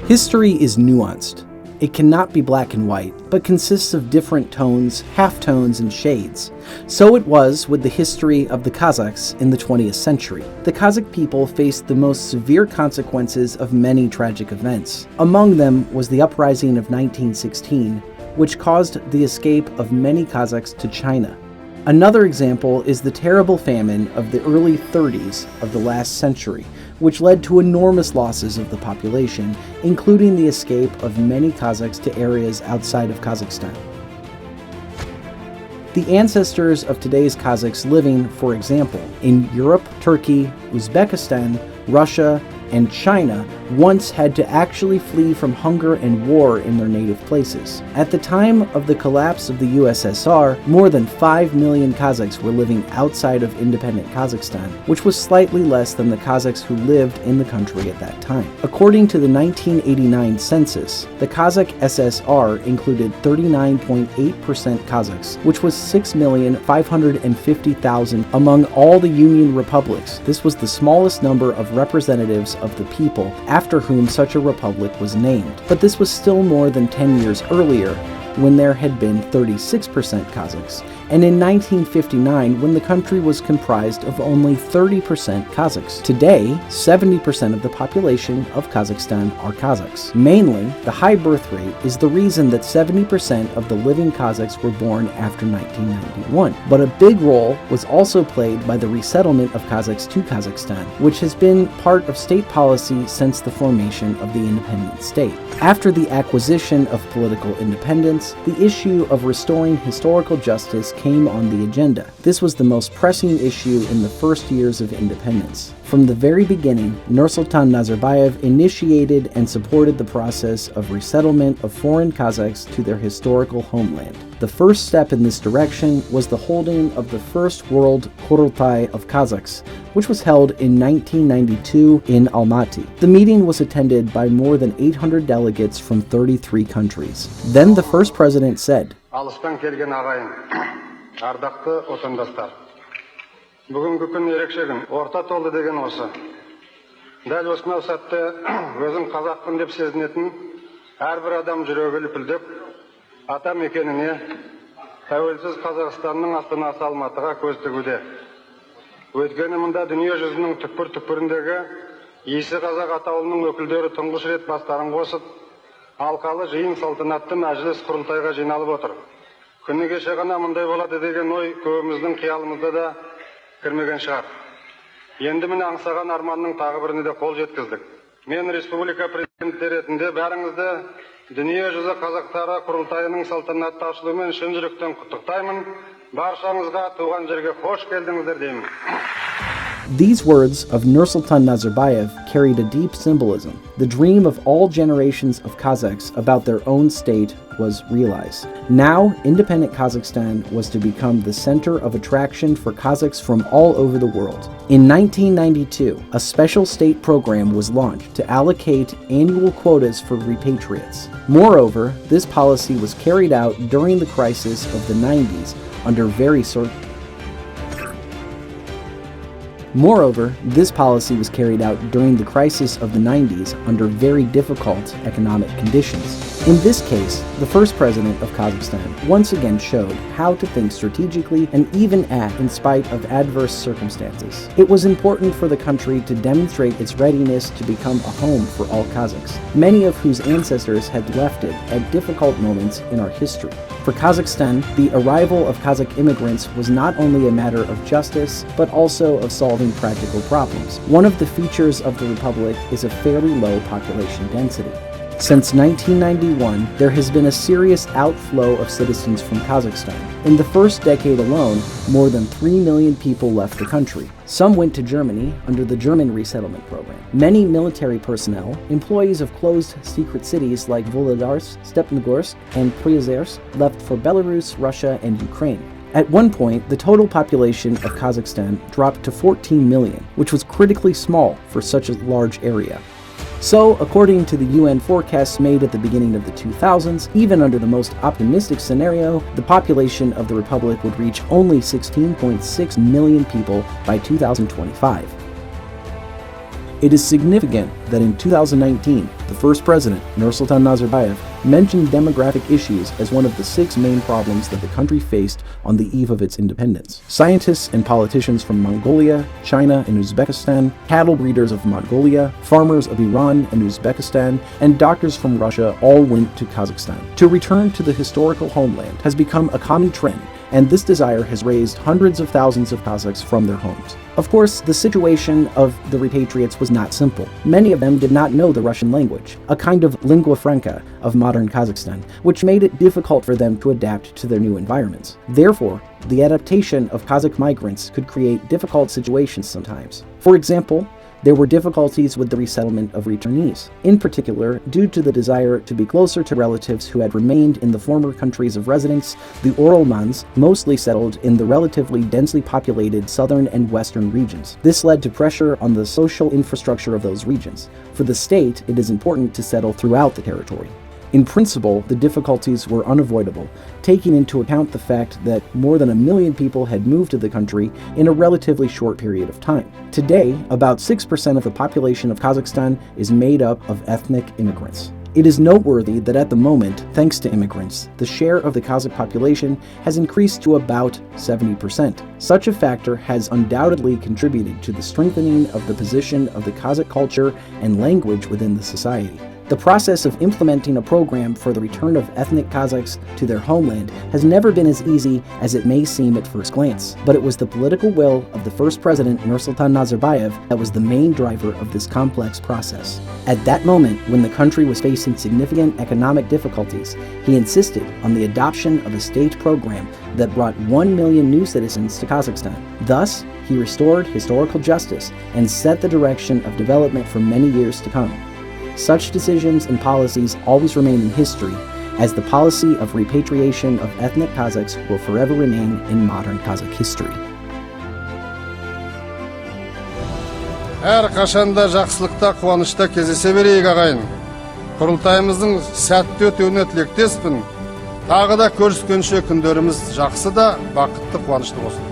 History is nuanced. It cannot be black and white, but consists of different tones, halftones, and shades. So it was with the history of the Kazakhs in the 20th century. The Kazakh people faced the most severe consequences of many tragic events. Among them was the uprising of 1916, which caused the escape of many Kazakhs to China. Another example is the terrible famine of the early 30s of the last century, which led to enormous losses of the population, including the escape of many Kazakhs to areas outside of Kazakhstan. The ancestors of today's Kazakhs living, for example, in Europe, Turkey, Uzbekistan, Russia, and China once had to actually flee from hunger and war in their native places. At the time of the collapse of the USSR, more than 5 million Kazakhs were living outside of independent Kazakhstan, which was slightly less than the Kazakhs who lived in the country at that time. According to the 1989 census, the Kazakh SSR included 39.8% Kazakhs, which was 6,550,000 among all the Union republics. This was the smallest number of representatives of the people after whom such a republic was named. But this was still more than 10 years earlier, when there had been 36% Kazakhs, and in 1959 when the country was comprised of only 30% Kazakhs. Today, 70% of the population of Kazakhstan are Kazakhs. Mainly, the high birth rate is the reason that 70% of the living Kazakhs were born after 1991. But a big role was also played by the resettlement of Kazakhs to Kazakhstan, which has been part of state policy since the formation of the independent state. After the acquisition of political independence, the issue of restoring historical justice came on the agenda. This was the most pressing issue in the first years of independence. From the very beginning, Nursultan Nazarbayev initiated and supported the process of resettlement of foreign Kazakhs to their historical homeland. The first step in this direction was the holding of the first World Kurultai of Kazakhs, which was held in 1992 in Almaty. The meeting was attended by more than 800 delegates from 33 countries. Then the first president said, Алыстан келген ағайын, ардақты отандастар. Бүгінгі күн ерекше күн, орта толды деген осы. Дәл осынау сәтте өзін қазақпын деп сезінетін әрбір адам жүрегі лүпілдеп, ата мекеніне, тәуелсіз Қазақстанның астанасы Алматыға көз тігуде. Өйткені мұнда дүние жүзінің түкпір-түкпіріндегі иісі қазақ атаулының өкілдері тұңғыш рет бастарын қосып, алқалы жиын салтанатты мәжіліс құрылтайға жиналып отыр. Күні кеше ғана мұндай болады деген ой көбіміздің қиялымызда да кірмеген шығар. Енді міне аңсаған арманның тағы біріне де қол жеткіздік. Мен республика президенті ретінде бәріңізді дүние жүзі қазақтары құрылтайының салтанатты ашылуымен шын жүректен құттықтаймын. Баршаңызға туған жерге қош келдіңіздер деймін. These words of Nursultan Nazarbayev carried a deep symbolism. The dream of all generations of Kazakhs about their own state was realized. Now, independent Kazakhstan was to become the center of attraction for Kazakhs from all over the world. In 1992, a special state program was launched to allocate annual quotas for repatriates. Moreover, this policy was carried out during the crisis of the 90s under very difficult economic conditions. In this case, the first president of Kazakhstan once again showed how to think strategically and even act in spite of adverse circumstances. It was important for the country to demonstrate its readiness to become a home for all Kazakhs, many of whose ancestors had left it at difficult moments in our history. For Kazakhstan, the arrival of Kazakh immigrants was not only a matter of justice, but also of solving practical problems. One of the features of the republic is a fairly low population density. Since 1991, there has been a serious outflow of citizens from Kazakhstan. In the first decade alone, more than 3 million people left the country. Some went to Germany under the German resettlement program. Many military personnel, employees of closed secret cities like Volodar, Stepnogorsk, and Priazersk, left for Belarus, Russia, and Ukraine. At one point, the total population of Kazakhstan dropped to 14 million, which was critically small for such a large area. So, according to the UN forecasts made at the beginning of the 2000s, even under the most optimistic scenario, the population of the Republic would reach only 16.6 million people by 2025. It is significant that in 2019, the first president, Nursultan Nazarbayev, mentioned demographic issues as one of the 6 main problems that the country faced on the eve of its independence. Scientists and politicians from Mongolia, China, and Uzbekistan, cattle breeders of Mongolia, farmers of Iran and Uzbekistan, and doctors from Russia all went to Kazakhstan. To return to the historical homeland has become a common trend, and this desire has raised hundreds of thousands of Kazakhs from their homes. Of course, the situation of the repatriates was not simple. Many of them did not know the Russian language, a kind of lingua franca of modern Kazakhstan, which made it difficult for them to adapt to their new environments. Therefore, the adaptation of Kazakh migrants could create difficult situations sometimes. For example, there were difficulties with the resettlement of returnees, in particular due to the desire to be closer to relatives who had remained in the former countries of residence. The Oralmans mostly settled in the relatively densely populated southern and western regions. This led to pressure on the social infrastructure of those regions. For the state, it is important to settle throughout the territory. In principle, the difficulties were unavoidable, taking into account the fact that more than 1 million people had moved to the country in a relatively short period of time. Today, about 6% of the population of Kazakhstan is made up of ethnic immigrants. It is noteworthy that at the moment, thanks to immigrants, the share of the Kazakh population has increased to about 70%. Such a factor has undoubtedly contributed to the strengthening of the position of the Kazakh culture and language within the society. The process of implementing a program for the return of ethnic Kazakhs to their homeland has never been as easy as it may seem at first glance, but it was the political will of the first president, Nursultan Nazarbayev, that was the main driver of this complex process. At that moment, when the country was facing significant economic difficulties, he insisted on the adoption of a state program that brought 1 million new citizens to Kazakhstan. Thus, he restored historical justice and set the direction of development for many years to come. Such decisions and policies always remain in history, as the policy of repatriation of ethnic Kazakhs will forever remain in modern Kazakh history. Әр қашанда жақсылықта, қуанышта кездесе берейік ағайын. Құрылтайымыздың сәтті өтуіне тілектеспін. Тағы да көріскенше күндеріміз жақсы да бақытты, қуанышты болсын.